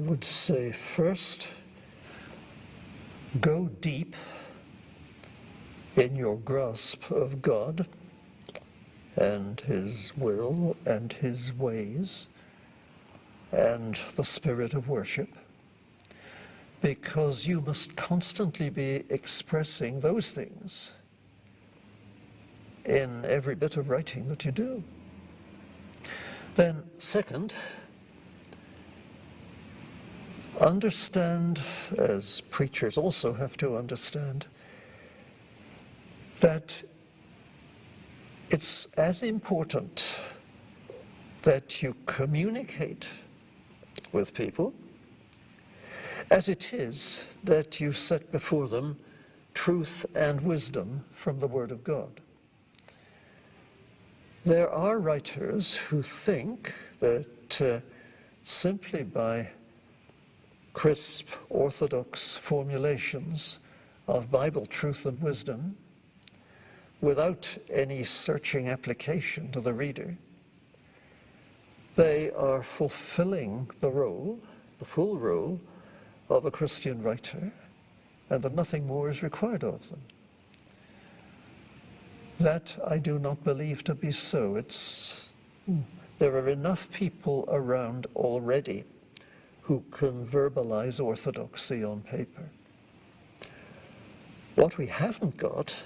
would say first, go deep in your grasp of God and His will and His ways and the spirit of worship, because you must constantly be expressing those things in every bit of writing that you do. Then, second, understand, as preachers also have to understand, that it's as important that you communicate with people as it is that you set before them truth and wisdom from the Word of God. There are writers who think that simply by crisp, orthodox formulations of Bible truth and wisdom, without any searching application to the reader, they are fulfilling the role, the full role, of a Christian writer, and that nothing more is required of them. That I do not believe to be so. There are enough people around already who can verbalize orthodoxy on paper. What we haven't got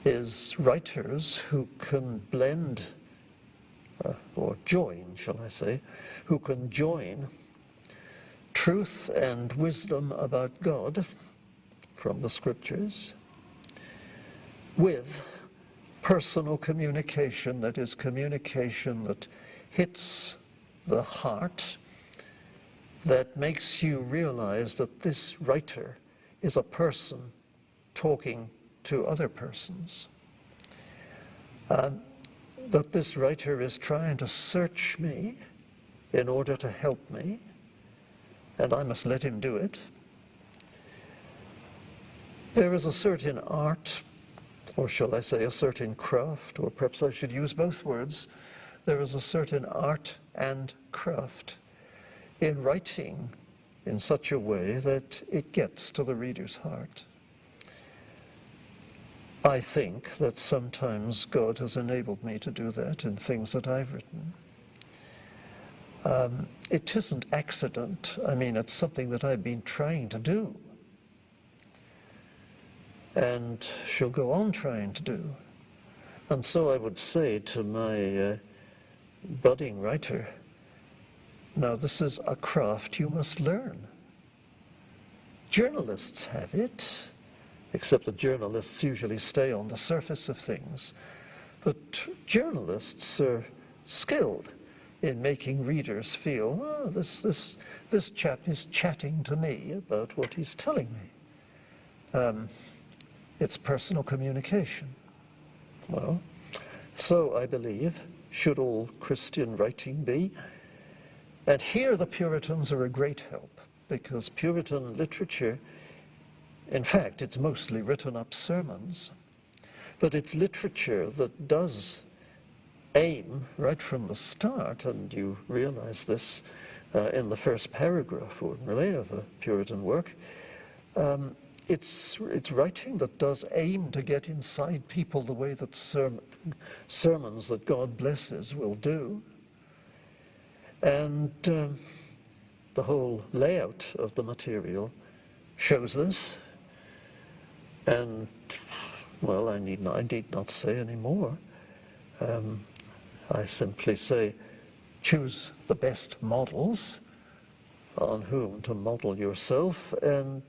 is writers who can blend, or join, shall I say, who can join truth and wisdom about God from the Scriptures with personal communication, that is, communication that hits the heart, that makes you realize that this writer is a person talking to other persons. That this writer is trying to search me in order to help me, and I must let him do it. There is a certain art, or shall I say a certain craft, or perhaps I should use both words. There is a certain art and craft in writing in such a way that it gets to the reader's heart. I think that sometimes God has enabled me to do that in things that I've written. It isn't accident. I mean, it's something that I've been trying to do, and shall go on trying to do. And so I would say to my budding writer, now this is a craft you must learn. Journalists have it, except that journalists usually stay on the surface of things. But journalists are skilled in making readers feel, oh, this chap is chatting to me about what he's telling me. It's personal communication. Well, so I believe should all Christian writing be. And here the Puritans are a great help, because Puritan literature, in fact, it's mostly written up sermons, but it's literature that does aim right from the start, and you realize this in the first paragraph, ordinarily, of a Puritan work. It's writing that does aim to get inside people the way that sermons that God blesses will do. And the whole layout of the material shows this. And, well, I need not say any more. I simply say, choose the best models on whom to model yourself, and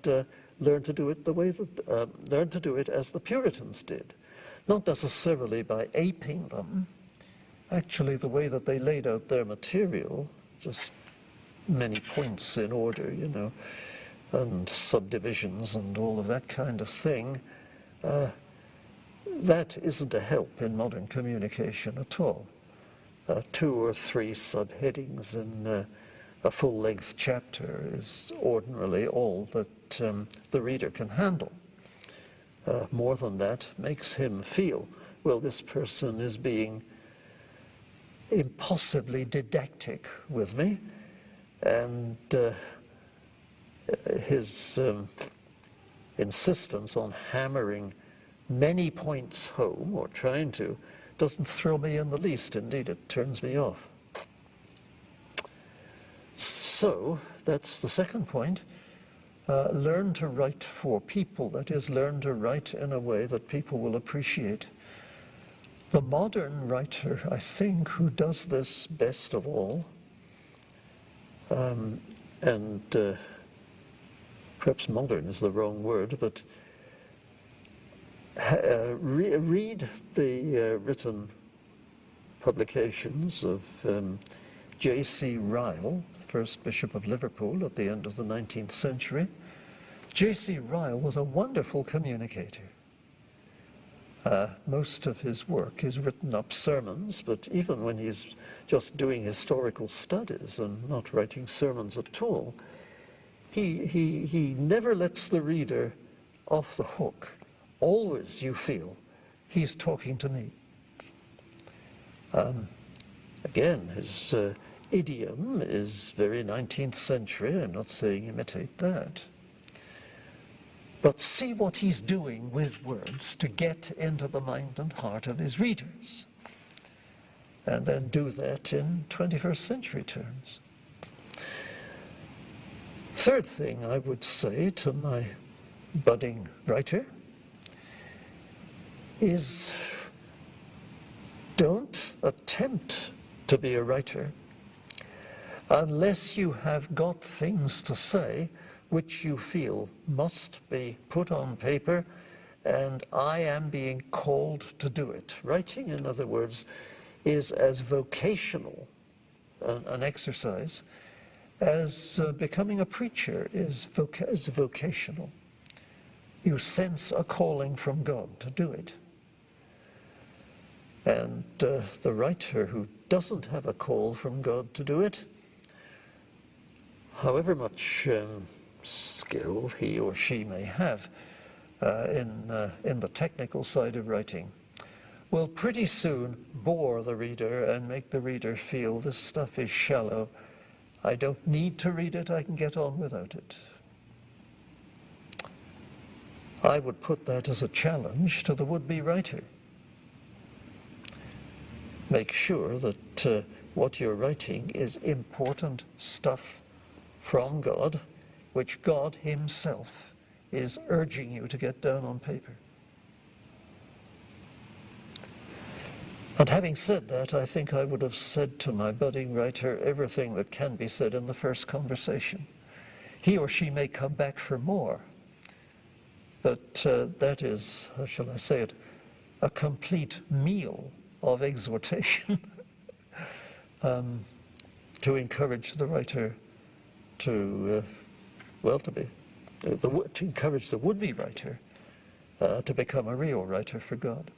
learn to do it the way that learn to do it as the Puritans did, not necessarily by aping them. Actually, the way that they laid out their material, just many points in order, you know, and subdivisions and all of that kind of thing, that isn't a help in modern communication at all. 2 or 3 subheadings in a full-length chapter is ordinarily all that the reader can handle. More than that makes him feel, well, this person is being impossibly didactic with me, And his insistence on hammering many points home, or trying to, doesn't thrill me in the least. Indeed, it turns me off. So, that's the second point. Learn to write for people. That is, learn to write in a way that people will appreciate. The modern writer, I think, who does this best of all, and perhaps modern is the wrong word, but read the written publications of J.C. Ryle, first Bishop of Liverpool at the end of the 19th century. J.C. Ryle was a wonderful communicator. Most of his work is written up sermons, but even when he's just doing historical studies and not writing sermons at all, he never lets the reader off the hook. Always you feel he's talking to me. Again, his idiom is very 19th century. I'm not saying imitate that. But see what he's doing with words to get into the mind and heart of his readers. And then do that in 21st century terms. Third thing I would say to my budding writer is don't attempt to be a writer unless you have got things to say which you feel must be put on paper, and I am being called to do it. Writing, in other words, is as vocational an exercise as becoming a preacher is vocational. You sense a calling from God to do it. And the writer who doesn't have a call from God to do it, however much skill he or she may have in the technical side of writing, will pretty soon bore the reader and make the reader feel this stuff is shallow. I don't need to read it, I can get on without it. I would put that as a challenge to the would-be writer. Make sure that what you're writing is important stuff from God, which God himself is urging you to get down on paper. And having said that, I think I would have said to my budding writer everything that can be said in the first conversation. He or she may come back for more, but that is, how shall I say it, a complete meal of exhortation to encourage the writer to encourage the would-be writer to become a real writer for God.